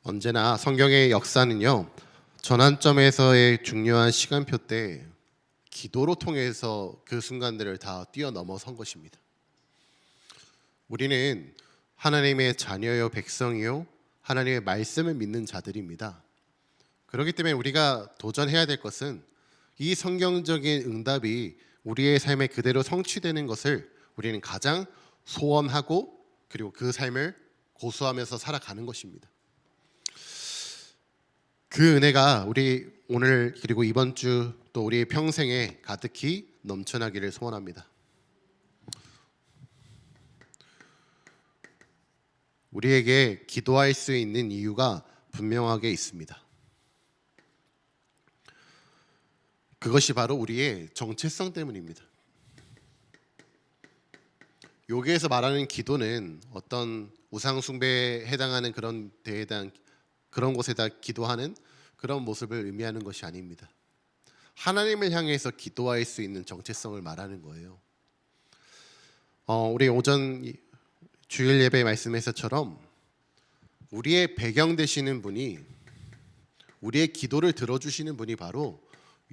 언제나 성경의 역사는요, 전환점에서의 중요한 시간표 때 기도로 통해서 그 순간들을 다 뛰어넘어선 것입니다. 우리는 하나님의 자녀요 백성이요 하나님의 말씀을 믿는 자들입니다. 그렇기 때문에 우리가 도전해야 될 것은 이 성경적인 응답이 우리의 삶에 그대로 성취되는 것을 우리는 가장 소원하고 그리고 그 삶을 고수하면서 살아가는 것입니다. 그 은혜가 우리 오늘 그리고 이번 주 또 우리의 평생에 가득히 넘쳐나기를 소원합니다. 우리에게 기도할 수 있는 이유가 분명하게 있습니다. 그것이 바로 우리의 정체성 때문입니다. 여기에서 말하는 기도는 어떤 우상 숭배에 해당하는 그런 데에 대한 그런 곳에다 기도하는 그런 모습을 의미하는 것이 아닙니다. 하나님을 향해서 기도할 수 있는 정체성을 말하는 거예요. 우리 오전 주일 예배 말씀에서처럼 우리의 배경 되시는 분이 우리의 기도를 들어주시는 분이 바로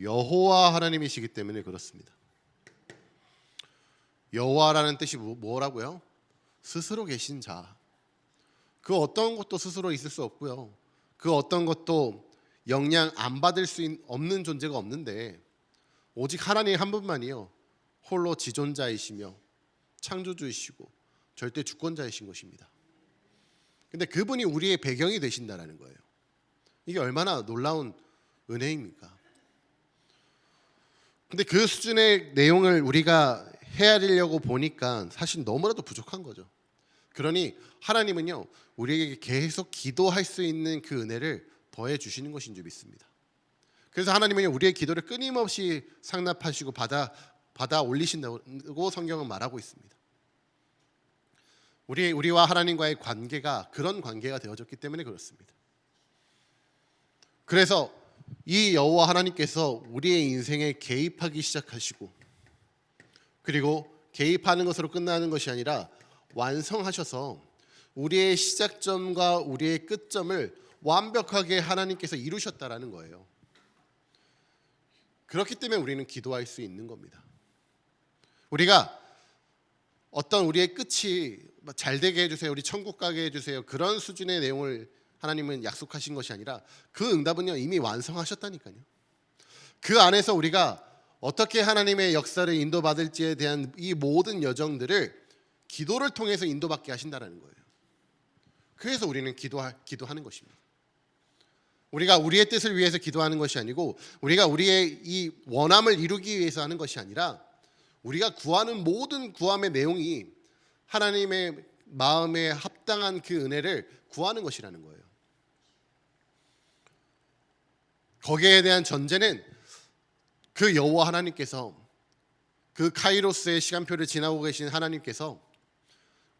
여호와 하나님이시기 때문에 그렇습니다. 여호와라는 뜻이 뭐라고요? 스스로 계신 자. 그 어떤 것도 스스로 있을 수 없고요. 그 어떤 것도 영향 안 받을 수 없는 존재가 없는데 오직 하나님 한 분만이요 홀로 지존자이시며 창조주이시고 절대 주권자이신 것입니다. 근데 그분이 우리의 배경이 되신다라는 거예요. 이게 얼마나 놀라운 은혜입니까? 근데 그 수준의 내용을 우리가 헤아리려고 보니까 사실 너무나도 부족한 거죠. 그러니 하나님은요 우리에게 계속 기도할 수 있는 그 은혜를 더해 주시는 것인 줄 믿습니다. 그래서 하나님은 우리의 기도를 끊임없이 상납하시고 받아 올리신다고 성경은 말하고 있습니다. 우리와 하나님과의 관계가 그런 관계가 되어졌기 때문에 그렇습니다. 그래서 이 여호와 하나님께서 우리의 인생에 개입하기 시작하시고 그리고 개입하는 것으로 끝나는 것이 아니라 완성하셔서 우리의 시작점과 우리의 끝점을 완벽하게 하나님께서 이루셨다라는 거예요. 그렇기 때문에 우리는 기도할 수 있는 겁니다. 우리가 어떤 우리의 끝이 잘 되게 해주세요, 우리 천국 가게 해주세요 그런 수준의 내용을 하나님은 약속하신 것이 아니라 그 응답은요 이미 완성하셨다니까요. 그 안에서 우리가 어떻게 하나님의 역사를 인도받을지에 대한 이 모든 여정들을 기도를 통해서 인도받게 하신다는 거예요. 그래서 우리는 기도하는 것입니다. 우리가 우리의 뜻을 위해서 기도하는 것이 아니고 우리가 우리의 이 원함을 이루기 위해서 하는 것이 아니라 우리가 구하는 모든 구함의 내용이 하나님의 마음에 합당한 그 은혜를 구하는 것이라는 거예요. 거기에 대한 전제는 그 여호와 하나님께서 그 카이로스의 시간표를 지나고 계신 하나님께서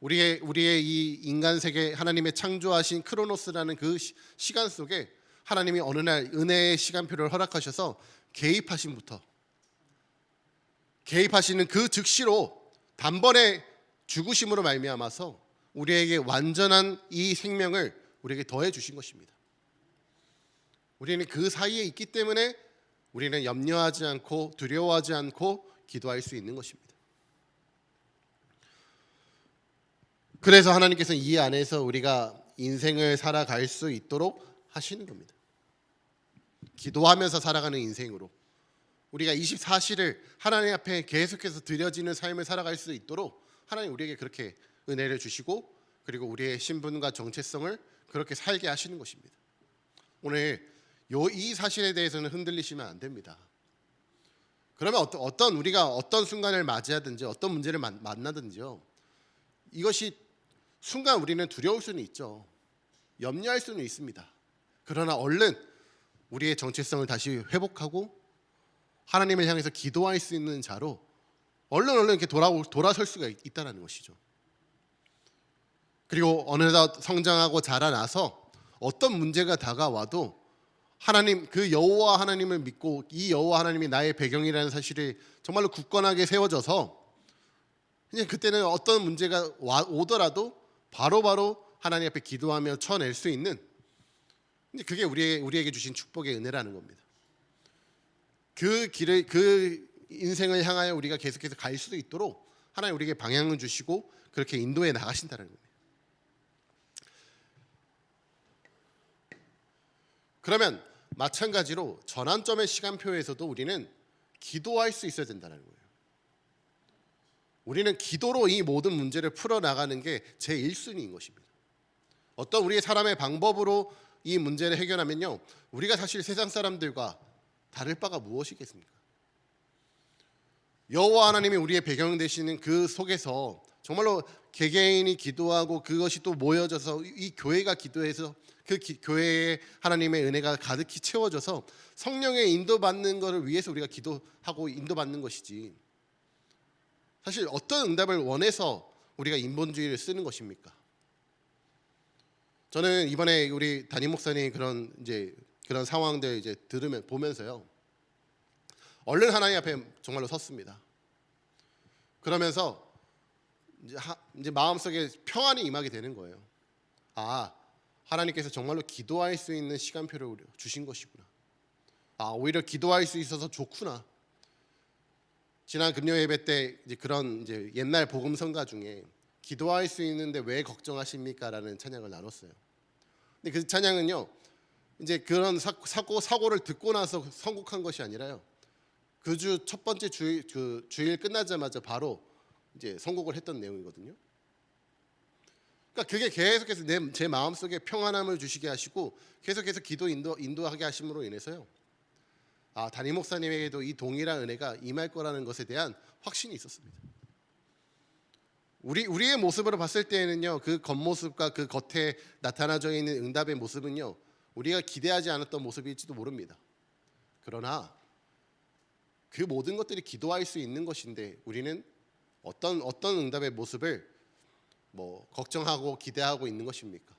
우리의 이 인간 세계 하나님의 창조하신 크로노스라는 그 시간 속에 하나님이 어느 날 은혜의 시간표를 허락하셔서 개입하시는 그 즉시로 단번에 죽으심으로 말미암아서 우리에게 완전한 이 생명을 우리에게 더해 주신 것입니다. 우리는 그 사이에 있기 때문에 우리는 염려하지 않고 두려워하지 않고 기도할 수 있는 것입니다. 그래서 하나님께서는 이 안에서 우리가 인생을 살아갈 수 있도록 하시는 겁니다. 기도하면서 살아가는 인생으로 우리가 24시를 하나님 앞에 계속해서 드려지는 삶을 살아갈 수 있도록 하나님 우리에게 그렇게 은혜를 주시고 그리고 우리의 신분과 정체성을 그렇게 살게 하시는 것입니다. 오늘 이 사실에 대해서는 흔들리시면 안 됩니다. 그러면 우리가 어떤 순간을 맞이하든지 어떤 문제를 만나든지요 이것이 순간 우리는 두려울 수는 있죠. 염려할 수는 있습니다. 그러나 얼른 우리의 정체성을 다시 회복하고 하나님을 향해서 기도할 수 있는 자로 얼른 이렇게 돌아설 수가 있다는 것이죠. 그리고 어느덧 성장하고 자라나서 어떤 문제가 다가와도 하나님 그 여호와 하나님을 믿고 이 여호와 하나님이 나의 배경이라는 사실이 정말로 굳건하게 세워져서 이제 그때는 어떤 문제가 오더라도 바로바로 하나님 앞에 기도하며 쳐낼 수 있는 근데 그게 우리에게 주신 축복의 은혜라는 겁니다. 그 길을 그 인생을 향하여 우리가 계속해서 갈 수도 있도록 하나님 우리에게 방향을 주시고 그렇게 인도해 나가신다는 겁니다. 그러면 마찬가지로 전환점의 시간표에서도 우리는 기도할 수 있어야 된다는 거예요. 우리는 기도로 이 모든 문제를 풀어나가는 게 제 1순위인 것입니다. 어떤 우리의 사람의 방법으로 이 문제를 해결하면요, 우리가 사실 세상 사람들과 다를 바가 무엇이겠습니까? 여호와 하나님이 우리의 배경 되시는 그 속에서 정말로 개개인이 기도하고 그것이 또 모여져서 이 교회가 기도해서 그 교회에 하나님의 은혜가 가득히 채워져서 성령의 인도받는 것을 위해서 우리가 기도하고 인도받는 것이지, 사실 어떤 응답을 원해서 우리가 인본주의를 쓰는 것입니까? 저는 이번에 우리 담임 목사님 그런 상황들 이제 보면서요, 얼른 하나님 앞에 정말로 섰습니다. 그러면서 이제 마음속에 평안이 임하게 되는 거예요. 아, 하나님께서 정말로 기도할 수 있는 시간표를 주신 것이구나. 아, 오히려 기도할 수 있어서 좋구나. 지난 금요 예배 때 이제 옛날 복음 성가 중에 기도할 수 있는데 왜 걱정하십니까라는 찬양을 나눴어요. 근데 그 찬양은요, 이제 그런 사고를 듣고 나서 선곡한 것이 아니라요, 그 주 첫 번째 주일 끝나자마자 바로 이제 선곡을 했던 내용이거든요. 그러니까 그게 계속해서 제 마음속에 평안함을 주시게 하시고 계속해서 기도 인도하게 하심으로 인해서요, 아, 담임 목사님에게도 이 동일한 은혜가 임할 거라는 것에 대한 확신이 있었습니다. 우리의 모습으로 봤을 때는요, 그 겉모습과 그 겉에 나타나져 있는 응답의 모습은요, 우리가 기대하지 않았던 모습일지도 모릅니다. 그러나 그 모든 것들이 기도할 수 있는 것인데 우리는 어떤 응답의 모습을 걱정하고 기대하고 있는 것입니까?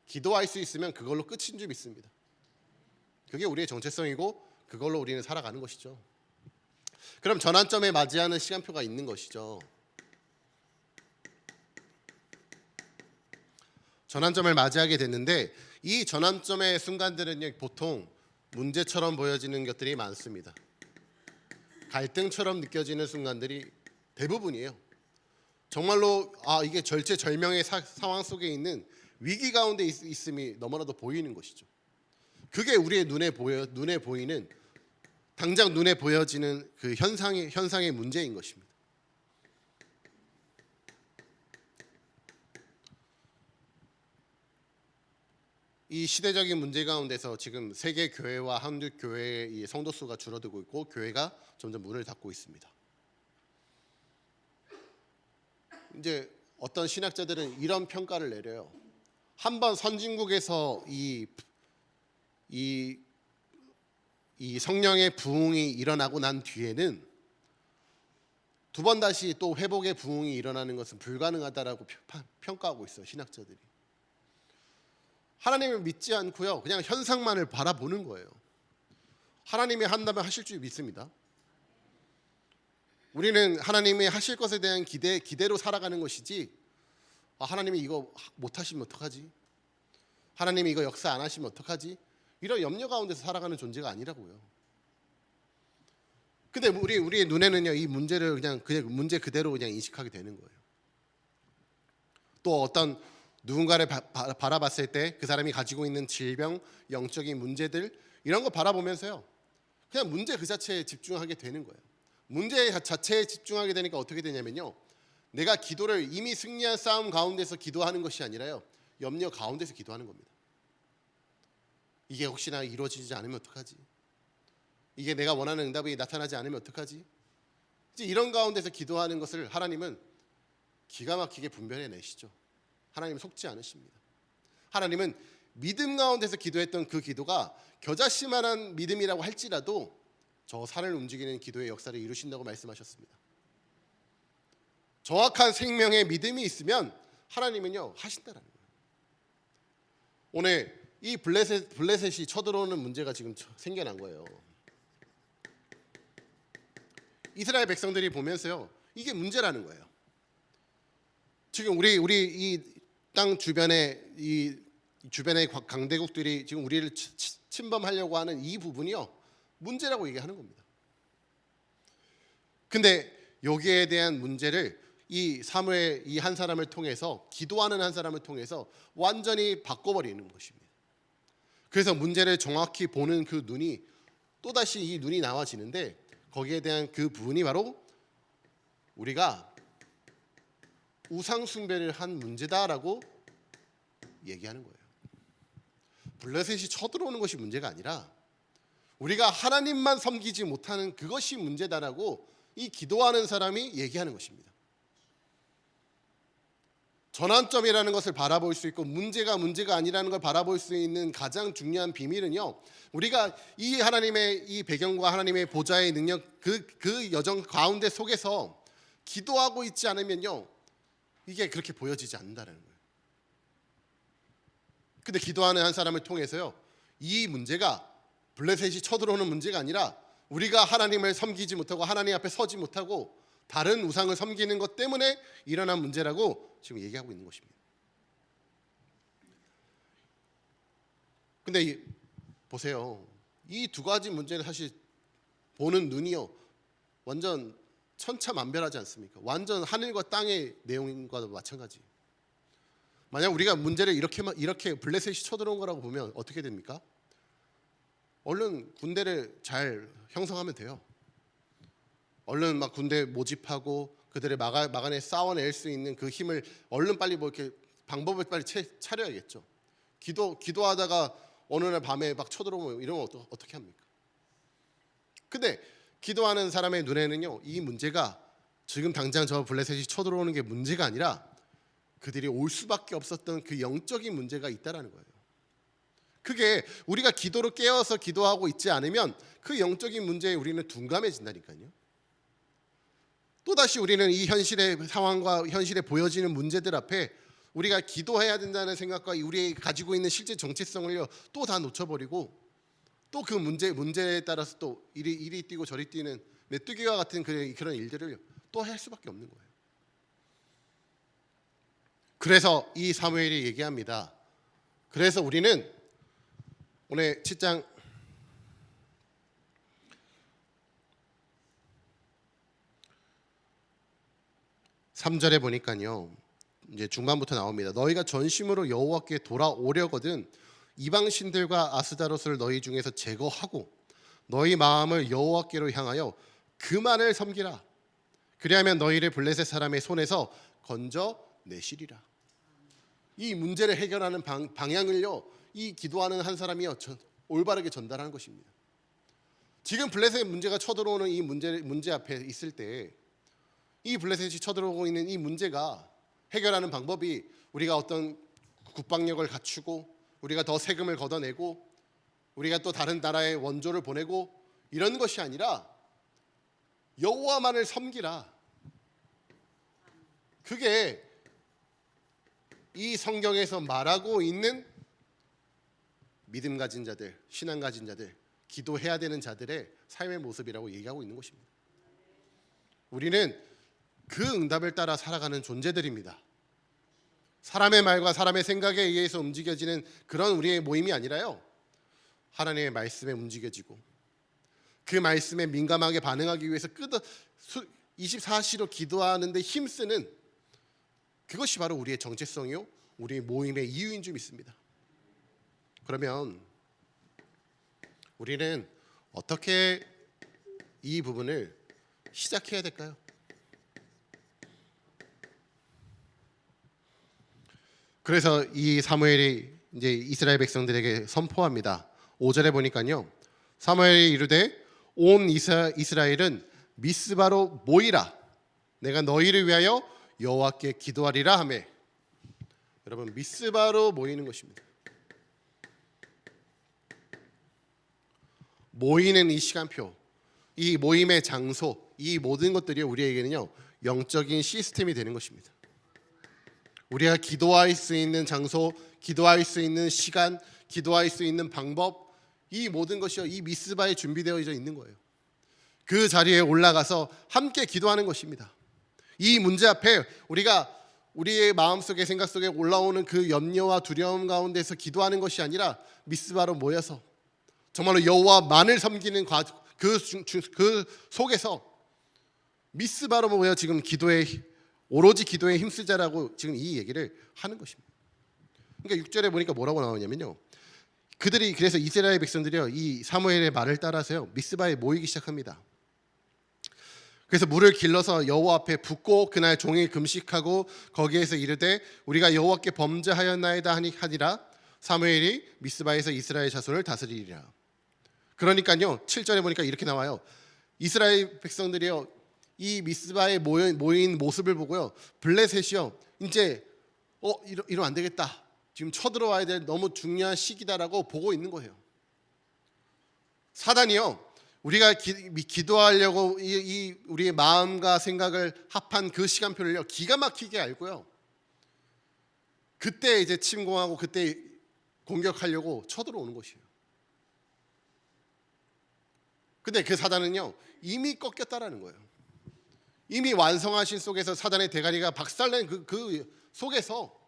기도할 수 있으면 그걸로 끝인 줄 믿습니다. 그게 우리의 정체성이고 그걸로 우리는 살아가는 것이죠. 그럼 전환점에 맞이하는 시간표가 있는 것이죠. 전환점을 맞이하게 됐는데 이 전환점의 순간들은 보통 문제처럼 보여지는 것들이 많습니다. 갈등처럼 느껴지는 순간들이 대부분이에요. 정말로 이게 절체절명의 상황 속에 있는 위기 가운데 있음이 너무나도 보이는 것이죠. 그게 우리의 눈에 보이는, 당장 눈에 보여지는 그 현상의 문제인 것입니다. 이 시대적인 문제 가운데서 지금 세계 교회와 한국 교회의 성도 수가 줄어들고 있고 교회가 점점 문을 닫고 있습니다. 이제 어떤 신학자들은 이런 평가를 내려요. 한번 선진국에서 이 성령의 부흥이 일어나고 난 뒤에는 두 번 다시 또 회복의 부흥이 일어나는 것은 불가능하다라고 평가하고 있어요, 신학자들이. 하나님을 믿지 않고요, 그냥 현상만을 바라보는 거예요. 하나님이 한다면 하실 줄 믿습니다. 우리는 하나님이 하실 것에 대한 기대로 살아가는 것이지, 하나님이 이거 못하시면 어떡하지? 하나님이 이거 역사 안 하시면 어떡하지? 이런 염려 가운데서 살아가는 존재가 아니라고요. 근데 우리의 눈에는요, 이 문제를 그냥 문제 그대로 그냥 인식하게 되는 거예요. 또 어떤 누군가를 바라봤을 때 그 사람이 가지고 있는 질병, 영적인 문제들, 이런 거 바라보면서요, 그냥 문제 그 자체에 집중하게 되는 거예요. 문제 자체에 집중하게 되니까 어떻게 되냐면요, 내가 기도를 이미 승리한 싸움 가운데서 기도하는 것이 아니라요, 염려 가운데서 기도하는 겁니다. 이게 혹시나 이루어지지 않으면 어떡하지? 이게 내가 원하는 응답이 나타나지 않으면 어떡하지? 이제 이런 가운데서 기도하는 것을 하나님은 기가 막히게 분별해 내시죠. 하나님 속지 않으십니다. 하나님은 믿음 가운데서 기도했던 그 기도가 겨자씨만한 믿음이라고 할지라도 저 산을 움직이는 기도의 역사를 이루신다고 말씀하셨습니다. 정확한 생명의 믿음이 있으면 하나님은요, 하신다라는 거예요. 오늘 이 블레셋이 쳐들어오는 문제가 지금 생겨난 거예요. 이스라엘 백성들이 보면서요, 이게 문제라는 거예요. 지금 우리 이 땅 주변에 이 주변의 강대국들이 지금 우리를 침범하려고 하는 이 부분이요, 문제라고 얘기하는 겁니다. 근데 여기에 대한 문제를 이 사무엘 이 한 사람을 통해서, 기도하는 한 사람을 통해서 완전히 바꿔버리는 것입니다. 그래서 문제를 정확히 보는 그 눈이, 또다시 이 눈이 나와지는데, 거기에 대한 그 부분이 바로 우리가 우상 숭배를 한 문제다라고 얘기하는 거예요. 블레셋이 쳐들어오는 것이 문제가 아니라 우리가 하나님만 섬기지 못하는 그것이 문제다라고 이 기도하는 사람이 얘기하는 것입니다. 전환점이라는 것을 바라볼 수 있고, 문제가 아니라는 걸 바라볼 수 있는 가장 중요한 비밀은요, 우리가 이 하나님의 이 배경과 하나님의 보좌의 능력, 그 여정 가운데 속에서 기도하고 있지 않으면요, 이게 그렇게 보여지지 않는다는 거예요. 근데 기도하는 한 사람을 통해서요, 이 문제가 블레셋이 쳐들어오는 문제가 아니라 우리가 하나님을 섬기지 못하고 하나님 앞에 서지 못하고 다른 우상을 섬기는 것 때문에 일어난 문제라고 지금 얘기하고 있는 것입니다. 근데 보세요, 이 두 가지 문제는 사실 보는 눈이요, 완전 천차만별하지 않습니까? 완전 하늘과 땅의 내용과도 마찬가지. 만약 우리가 문제를 이렇게 블레셋이 쳐들어온 거라고 보면 어떻게 됩니까? 얼른 군대를 잘 형성하면 돼요. 얼른 막 군대 모집하고 그들을 막아내 싸워낼 수 있는 그 힘을 얼른 빨리 이렇게 방법을 빨리 차려야겠죠. 기도하다가 어느 날 밤에 막 쳐들어오면 이러면 어떻게 합니까? 근데 기도하는 사람의 눈에는요, 이 문제가 지금 당장 저 블레셋이 쳐들어오는 게 문제가 아니라 그들이 올 수밖에 없었던 그 영적인 문제가 있다라는 거예요. 그게 우리가 기도로 깨어서 기도하고 있지 않으면 그 영적인 문제에 우리는 둔감해진다니까요. 또다시 우리는 이 현실의 상황과 현실에 보여지는 문제들 앞에 우리가 기도해야 된다는 생각과 우리 가지고 있는 실제 정체성을요, 또 다 놓쳐버리고 또 그 문제에 따라서 또 이리 뛰고 저리 뛰는 메뚜기와 같은 그런 일들을 또 할 수밖에 없는 거예요. 그래서 이 사무엘이 얘기합니다. 그래서 우리는 오늘 7장 3절에 보니까요, 이제 중반부터 나옵니다. 너희가 전심으로 여호와께 돌아오려거든 이방 신들과 아스다롯을 너희 중에서 제거하고 너희 마음을 여호와께로 향하여 그만을 섬기라. 그리하면 너희를 블레셋 사람의 손에서 건져내시리라. 이 문제를 해결하는 방향을요, 이 기도하는 한 사람이요, 올바르게 전달하는 것입니다. 지금 블레셋 문제가 쳐들어오는 이 문제 앞에 있을 때, 이 블레셋이 쳐들어오고 있는 이 문제가 해결하는 방법이 우리가 어떤 국방력을 갖추고 우리가 더 세금을 걷어내고 우리가 또 다른 나라에 원조를 보내고 이런 것이 아니라 여호와만을 섬기라. 그게 이 성경에서 말하고 있는 믿음 가진 자들, 신앙 가진 자들, 기도해야 되는 자들의 삶의 모습이라고 얘기하고 있는 것입니다. 우리는 그 응답을 따라 살아가는 존재들입니다. 사람의 말과 사람의 생각에 의해서 움직여지는 그런 우리의 모임이 아니라요, 하나님의 말씀에 움직여지고 그 말씀에 민감하게 반응하기 위해서 24시로 기도하는데 힘쓰는 그것이 바로 우리의 정체성이요, 우리의 모임의 이유인 줄 믿습니다. 그러면 우리는 어떻게 이 부분을 시작해야 될까요? 그래서 이 사무엘이 이제 이스라엘 백성들에게 선포합니다. 5절에 보니까요, 사무엘이 이르되 온 이스라엘은 미스바로 모이라. 내가 너희를 위하여 여호와께 기도하리라 하매. 여러분, 미스바로 모이는 것입니다. 모이는 이 시간표, 이 모임의 장소, 이 모든 것들이 우리에게는요, 영적인 시스템이 되는 것입니다. 우리가 기도할 수 있는 장소, 기도할 수 있는 시간, 기도할 수 있는 방법, 이 모든 것이요, 이 미스바에 준비되어져 있는 거예요. 그 자리에 올라가서 함께 기도하는 것입니다. 이 문제 앞에 우리가 우리의 마음속에 생각 속에 올라오는 그 염려와 두려움 가운데서 기도하는 것이 아니라 미스바로 모여서 정말로 여호와만을 섬기는 그 속에서 미스바로 모여 지금 오로지 기도에 힘쓰자라고 지금 이 얘기를 하는 것입니다. 그러니까 6절에 보니까 뭐라고 나오냐면요. 그들이 그래서 이스라엘 백성들이요 이 사무엘의 말을 따라서요 미스바에 모이기 시작합니다. 그래서 물을 길러서 여호와 앞에 붓고 그날 종일 금식하고 거기에서 이르되 우리가 여호와께 범죄하였나이다 하니라. 사무엘이 미스바에서 이스라엘 자손을 다스리리라. 그러니까요 7절에 보니까 이렇게 나와요. 이스라엘 백성들이요 이 미스바에 모인 모습을 보고요 블레셋이요 이제 이러면 안 되겠다. 지금 쳐들어와야 될 너무 중요한 시기다라고 보고 있는 거예요. 사단이요 우리가 기도하려고 우리의 마음과 생각을 합한 그 시간표를요 기가 막히게 알고요 그때 이제 침공하고 그때 공격하려고 쳐들어오는 것이에요. 근데 그 사단은요 이미 꺾였다라는 거예요. 이미 완성하신 속에서 사단의 대가리가 박살낸 그 속에서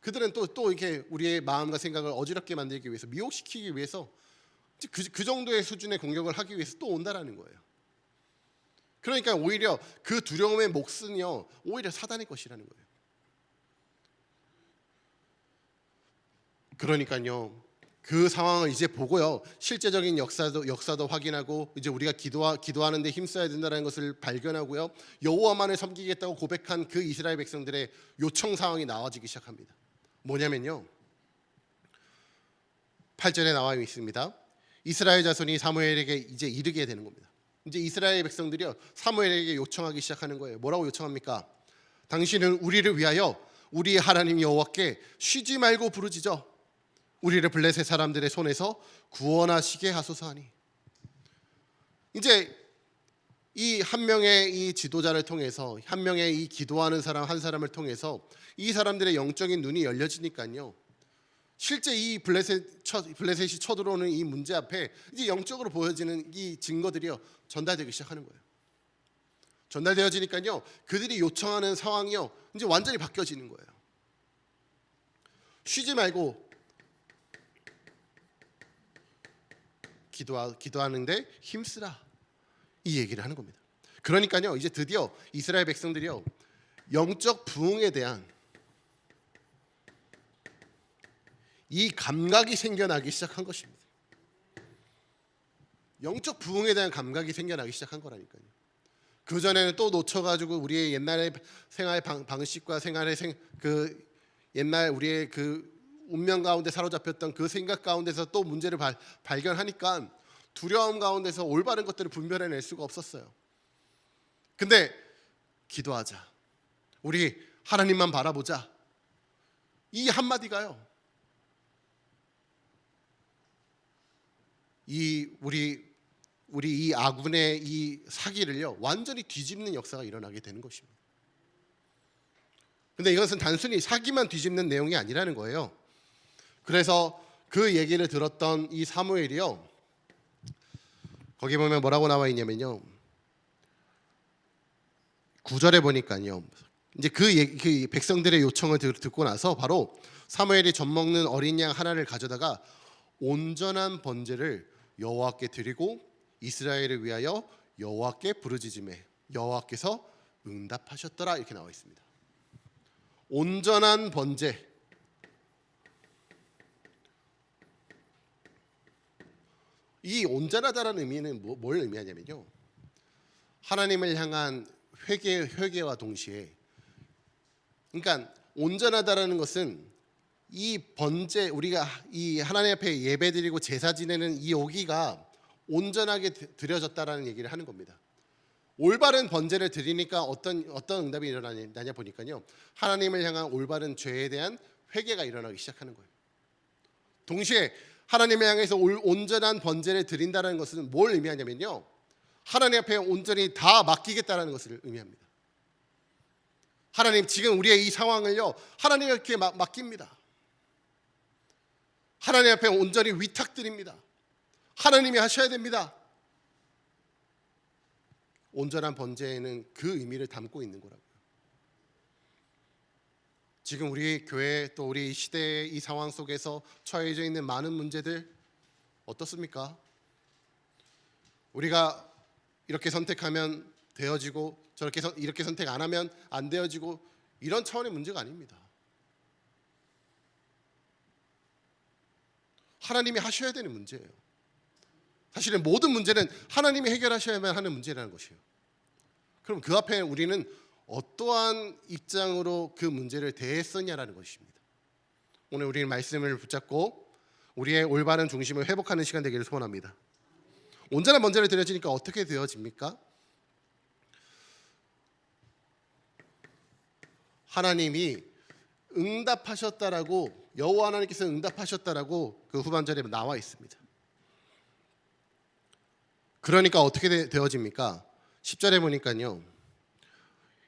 그들은 또 이렇게 우리의 마음과 생각을 어지럽게 만들기 위해서 미혹시키기 위해서 그 정도의 수준의 공격을 하기 위해서 또 온다라는 거예요. 그러니까 오히려 그 두려움의 몫은요 오히려 사단의 것이라는 거예요. 그러니까요 그 상황을 이제 보고요 실제적인 역사도 확인하고 이제 우리가 기도하는 데 힘써야 된다는 것을 발견하고요 여호와만을 섬기겠다고 고백한 그 이스라엘 백성들의 요청 상황이 나와지기 시작합니다. 뭐냐면요 8절에 나와 있습니다. 이스라엘 자손이 사무엘에게 이제 이르게 되는 겁니다. 이제 이스라엘 백성들이요 사무엘에게 요청하기 시작하는 거예요. 뭐라고 요청합니까? 당신은 우리를 위하여 우리 하나님 여호와께 쉬지 말고 부르짖어 우리를 블레셋 사람들의 손에서 구원하시게 하소서 하니. 이제 이 한 명의 이 지도자를 통해서 한 명의 이 기도하는 사람 한 사람을 통해서 이 사람들의 영적인 눈이 열려지니까요 실제 이 블레셋이 쳐들어오는 이 문제 앞에 이제 영적으로 보여지는 이 증거들이요 전달되기 시작하는 거예요. 전달되어지니까요 그들이 요청하는 상황이요 이제 완전히 바뀌어지는 거예요. 쉬지 말고 기도하는데 힘쓰라 이 얘기를 하는 겁니다. 그러니까요 이제 드디어 이스라엘 백성들이요 영적 부흥에 대한 이 감각이 생겨나기 시작한 것입니다. 영적 부흥에 대한 감각이 생겨나기 시작한 거라니까요. 그 전에는 또 놓쳐가지고 우리의 옛날의 생활 방식과 그 옛날 우리의 그 운명 가운데 사로잡혔던 그 생각 가운데서 또 문제를 발견하니까 두려움 가운데서 올바른 것들을 분별해낼 수가 없었어요. 근데 기도하자, 우리 하나님만 바라보자, 이 한마디가요 우리 이 아군의 이 사기를요 완전히 뒤집는 역사가 일어나게 되는 것입니다. 근데 이것은 단순히 사기만 뒤집는 내용이 아니라는 거예요. 그래서 그 얘기를 들었던 이 사무엘이요 거기 보면 뭐라고 나와 있냐면요 9절에 보니까요 이제 그 백성들의 요청을 듣고 나서 바로 사무엘이 젖먹는 어린 양 하나를 가져다가 온전한 번제를 여호와께 드리고 이스라엘을 위하여 여호와께 부르짖음에 여호와께서 응답하셨더라 이렇게 나와 있습니다. 온전한 번제, 이 온전하다라는 의미는 뭘 의미하냐면요 하나님을 향한 회개와 동시에 그러니까 온전하다라는 것은 이 번제 우리가 이 하나님 앞에 예배드리고 제사 지내는 이 오기가 온전하게 드려졌다라는 얘기를 하는 겁니다. 올바른 번제를 드리니까 어떤 응답이 일어나냐 보니까요 하나님을 향한 올바른 죄에 대한 회개가 일어나기 시작하는 거예요. 동시에 하나님을 향해서 온전한 번제를 드린다는 것은 뭘 의미하냐면요 하나님 앞에 온전히 다 맡기겠다는 것을 의미합니다. 하나님 지금 우리의 이 상황을요 하나님께 맡깁니다. 하나님 앞에 온전히 위탁드립니다. 하나님이 하셔야 됩니다. 온전한 번제에는 그 의미를 담고 있는 거라고요. 지금 우리 교회 또 우리 시대의 이 상황 속에서 처해져 있는 많은 문제들 어떻습니까? 우리가 이렇게 선택하면 되어지고 이렇게 선택 안 하면 안 되어지고 이런 차원의 문제가 아닙니다. 하나님이 하셔야 되는 문제예요. 사실은 모든 문제는 하나님이 해결하셔야만 하는 문제라는 것이에요. 그럼 그 앞에 우리는 어떠한 입장으로 그 문제를 대했었냐라는 것입니다. 오늘 우리는 말씀을 붙잡고 우리의 올바른 중심을 회복하는 시간 되기를 소원합니다. 온전한 번제를 드려지니까 어떻게 되어집니까? 하나님이 응답하셨다라고, 여호와 하나님께서 응답하셨다라고 그 후반절에 나와 있습니다. 그러니까 어떻게 되어집니까? 10절에 보니까요,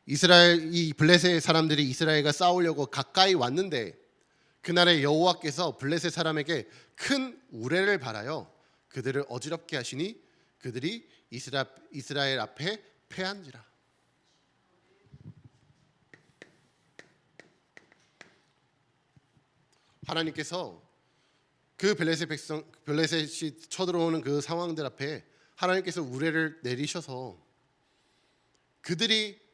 이 블레셋 사람들이 이스라엘과 싸우려고 가까이 왔는데 그날에 여호와께서 블레셋 사람에게 큰 우레를 발하여 그들을 어지럽게 하시니 그들이 이스라엘 앞에 패한지라. 하나님께서 그 블레셋이 쳐들어오는 그 상황들 앞에 하나님께서 우레를 내리셔서 그들이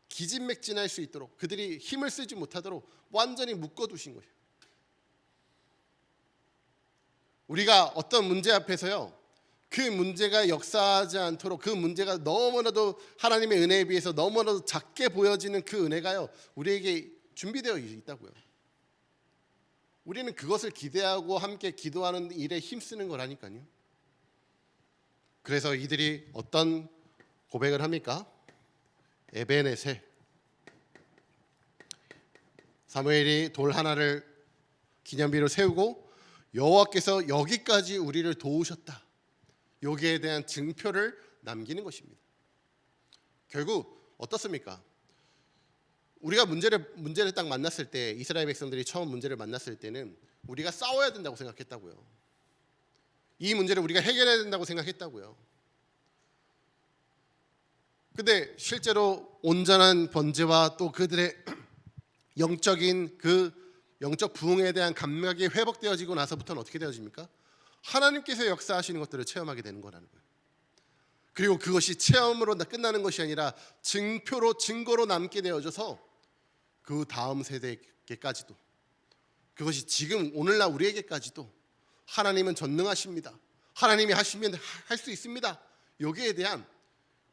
기진맥진할 수 있도록, 그들이 힘을 쓰지 못하도록 완전히 묶어두신 거예요. 우리가 어떤 문제 앞에서요, 그 문제가 역사하지 않도록, 그 문제가 너무나도 하나님의 은혜에 비해서 너무나도 작게 보여지는 그 은혜가요, 우리에게 준비되어 있다고요. 우리는 그것을 기대하고 함께 기도하는 일에 힘쓰는 거라니까요. 그래서 이들이 어떤 고백을 합니까? 에베네셀, 사무엘이 돌 하나를 기념비로 세우고 여호와께서 여기까지 우리를 도우셨다, 여기에 대한 증표를 남기는 것입니다. 결국 어떻습니까? 우리가 문제를 딱 만났을 때, 이스라엘 백성들이 처음 문제를 만났을 때는 우리가 싸워야 된다고 생각했다고요. 이 문제를 우리가 해결해야 된다고 생각했다고요. 근데 실제로 온전한 번제와 또 그들의 영적인 그 영적 부흥에 대한 감각이 회복되어지고 나서부터는 어떻게 되어집니까? 하나님께서 역사하시는 것들을 체험하게 되는 거라는 거예요. 그리고 그것이 체험으로 끝나는 것이 아니라 증거로 남게 되어져서 그 다음 세대에게까지도, 그것이 지금 오늘날 우리에게까지도 하나님은 전능하십니다, 하나님이 하시면 할 수 있습니다, 여기에 대한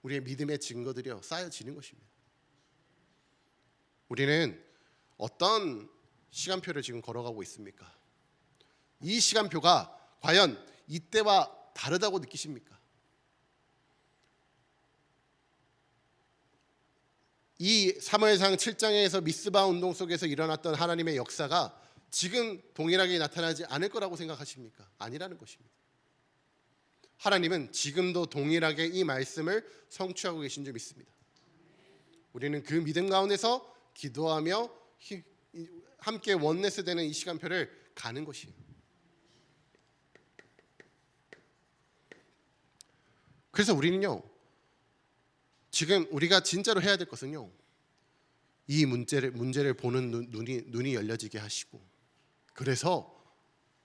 우리의 믿음의 증거들이 쌓여지는 것입니다. 우리는 어떤 시간표를 지금 걸어가고 있습니까? 이 시간표가 과연 이때와 다르다고 느끼십니까? 이 사무엘상 7장에서 미스바 운동 속에서 일어났던 하나님의 역사가 지금 동일하게 나타나지 않을 거라고 생각하십니까? 아니라는 것입니다. 하나님은 지금도 동일하게 이 말씀을 성취하고 계신 줄 믿습니다. 우리는 그 믿음 가운데서 기도하며 함께 원네스 되는 이 시간표를 가는 것이에요. 그래서 우리는요, 지금 우리가 진짜로 해야 될 것은요, 이 문제를 보는 눈이 열려지게 하시고, 그래서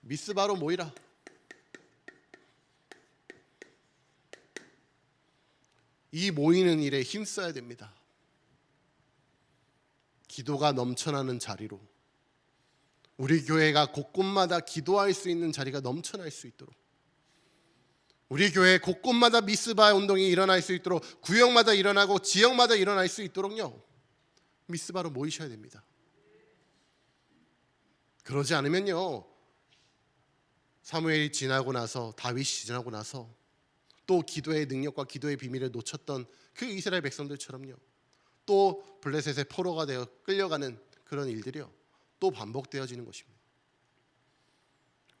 미스바로 모이라. 이 모이는 일에 힘써야 됩니다. 기도가 넘쳐나는 자리로, 우리 교회가 곳곳마다 기도할 수 있는 자리가 넘쳐날 수 있도록, 우리 교회 곳곳마다 미스바 운동이 일어날 수 있도록, 구역마다 일어나고 지역마다 일어날 수 있도록요, 미스바로 모이셔야 됩니다. 그러지 않으면요, 사무엘이 지나고 나서, 다윗이 지나고 나서 또 기도의 능력과 기도의 비밀을 놓쳤던 그 이스라엘 백성들처럼요, 또 블레셋의 포로가 되어 끌려가는 그런 일들이요, 또 반복되어지는 것입니다.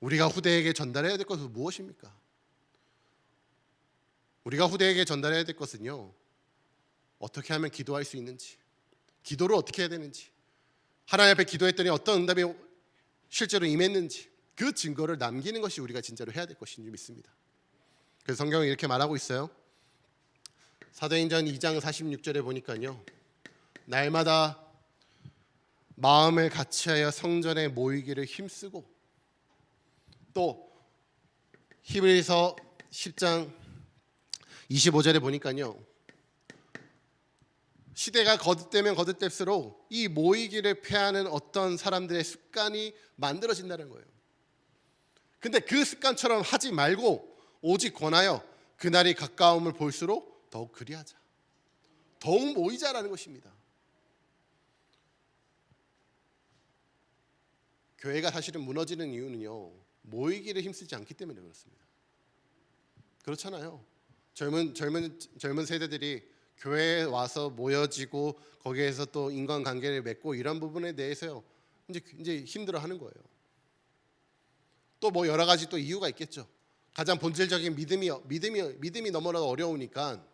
우리가 후대에게 전달해야 될 것은 무엇입니까? 우리가 후대에게 전달해야 될 것은요, 어떻게 하면 기도할 수 있는지, 기도를 어떻게 해야 되는지, 하나님 앞에 기도했더니 어떤 응답이 실제로 임했는지, 그 증거를 남기는 것이 우리가 진짜로 해야 될 것인 줄 믿습니다. 그래서 성경은 이렇게 말하고 있어요. 사도행전 2장 46절에 보니까요, 날마다 마음을 같이하여 성전에 모이기를 힘쓰고, 또 히브리서 10장 25절에 보니까요, 시대가 거듭되면 거듭될수록 이 모이기를 패하는 어떤 사람들의 습관이 만들어진다는 거예요. 근데 그 습관처럼 하지 말고 오직 권하여 그날이 가까움을 볼수록 더욱 그리하자, 더욱 모이자라는 것입니다. 교회가 사실은 무너지는 이유는요, 모이기를 힘쓰지 않기 때문에 그렇습니다. 그렇잖아요. 젊은 세대들이 교회에 와서 모여지고 거기에서 또 인간관계를 맺고 이런 부분에 대해서요, 이제 힘들어하는 거예요. 또 뭐 여러 가지 또 이유가 있겠죠. 가장 본질적인 믿음이 너무나도 어려우니까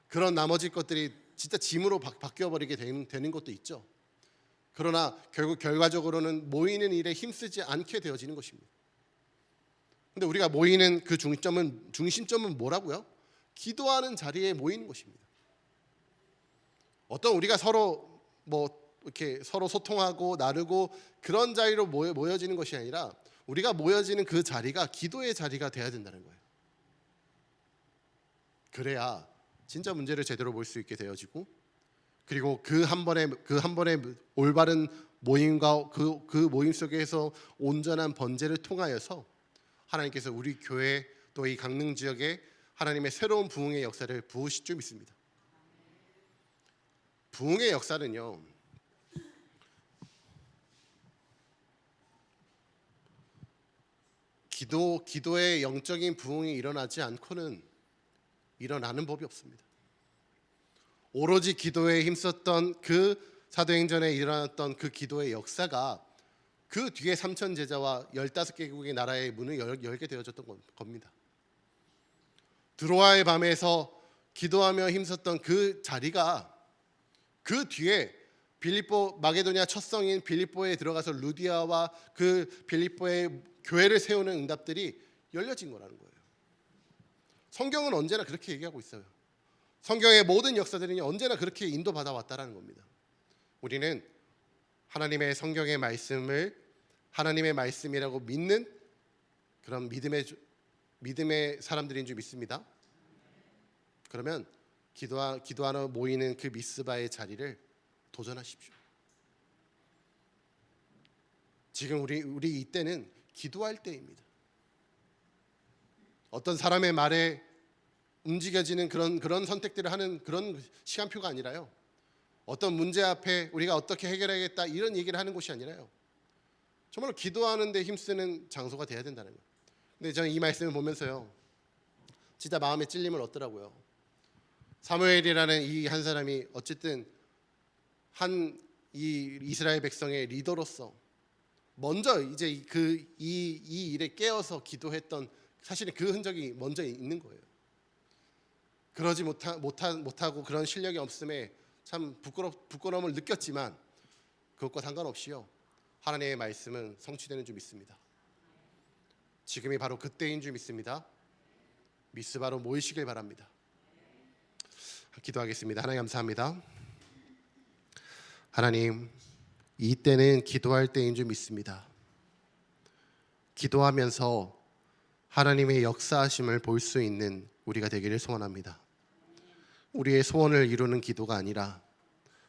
그런 나머지 것들이 진짜 짐으로 바뀌어 버리게 되는 것도 있죠. 그러나 결국 결과적으로는 모이는 일에 힘쓰지 않게 되어지는 것입니다. 근데 우리가 모이는 그 중심점은 뭐라고요? 기도하는 자리에 모이는 것입니다. 어떤 우리가 서로 이렇게 서로 소통하고 나누고 그런 자리로 모여지는 것이 아니라 우리가 모여지는 그 자리가 기도의 자리가 돼야 된다는 거예요. 그래야 진짜 문제를 제대로 볼 수 있게 되어지고, 그리고 그 한 번의 올바른 모임과 그 모임 속에서 온전한 번제를 통하여서 하나님께서 우리 교회 또 이 강릉 지역에 하나님의 새로운 부흥의 역사를 부으실 줄 믿습니다. 부흥의 역사는요, 기도의 영적인 부흥이 일어나지 않고는 일어나는 법이 없습니다. 오로지 기도에 힘썼던 그 사도행전에 일어났던 그 기도의 역사가 그 뒤에 3천 제자와 15개국의 나라의 문을 열게 되어졌던 겁니다. 드로아의 밤에서 기도하며 힘썼던 그 자리가 그 뒤에 빌립보 마게도냐 첫 성인 빌립보에 들어가서 루디아와 그 빌립보의 교회를 세우는 응답들이 열려진 거라는 거예요. 성경은 언제나 그렇게 얘기하고 있어요. 성경의 모든 역사들은 언제나 그렇게 인도받아 왔다라는 겁니다. 우리는 하나님의 성경의 말씀을 하나님의 말씀이라고 믿는 그런 믿음의 사람들인 줄 믿습니다. 그러면 기도하러 모이는 그 미스바의 자리를 도전하십시오. 지금 우리 이때는 기도할 때입니다. 어떤 사람의 말에 움직여지는 그런 선택들을 하는 그런 시간표가 아니라요, 어떤 문제 앞에 우리가 어떻게 해결하겠다 이런 얘기를 하는 곳이 아니라요, 정말로 기도하는 데 힘쓰는 장소가 돼야 된다는 거예요. 근데 저는 이 말씀을 보면서요, 진짜 마음에 찔림을 얻더라고요. 사무엘이라는 이 한 사람이 어쨌든 이 이스라엘 백성의 리더로서 먼저 이제 이 일에 깨어서 기도했던, 사실은 그 흔적이 먼저 있는 거예요. 그러지 못하고 그런 실력이 없음에 참 부끄러움을 느꼈지만 그것과 상관없이요, 하나님의 말씀은 성취되는 줄 믿습니다. 지금이 바로 그때인 줄 믿습니다. 미스바로 모이시길 바랍니다. 기도하겠습니다. 하나님 감사합니다. 하나님, 이때는 기도할 때인 줄 믿습니다. 기도하면서 하나님의 역사하심을 볼 수 있는 우리가 되기를 소원합니다. 우리의 소원을 이루는 기도가 아니라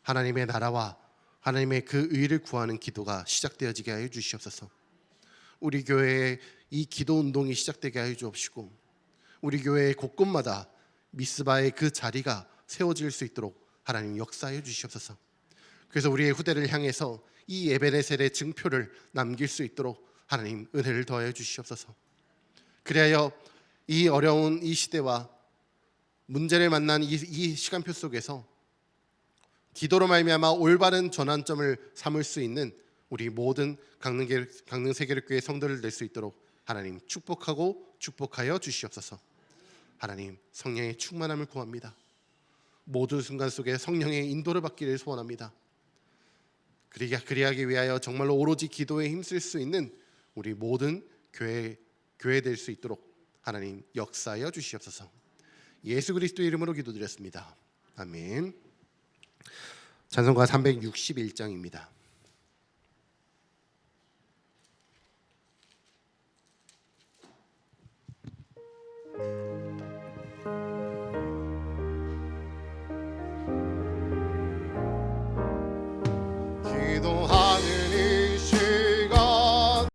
하나님의 나라와 하나님의 그 의를 구하는 기도가 시작되어지게 하여 주시옵소서. 우리 교회에 이 기도 운동이 시작되게 하여 주옵시고, 우리 교회의 곳곳마다 미스바의 그 자리가 세워질 수 있도록 하나님 역사하여 주시옵소서. 그래서 우리의 후대를 향해서 이 에베네셀의 증표를 남길 수 있도록 하나님 은혜를 더하여 주시옵소서. 그리하여 이 어려운 이 시대와 문제를 만난 이 시간표 속에서 기도로 말미암아 올바른 전환점을 삼을 수 있는 우리 모든 강릉 세계력교회 성도를 낼 수 있도록 하나님 축복하여 주시옵소서. 하나님, 성령의 충만함을 구합니다. 모든 순간 속에 성령의 인도를 받기를 소원합니다. 그리하기 위하여 정말로 오로지 기도에 힘쓸 수 있는 우리 모든 교회 될 수 있도록 하나님 역사하여 주시옵소서. 예수 그리스도의 이름으로 기도드렸습니다. 아멘. 찬송가 361장입니다.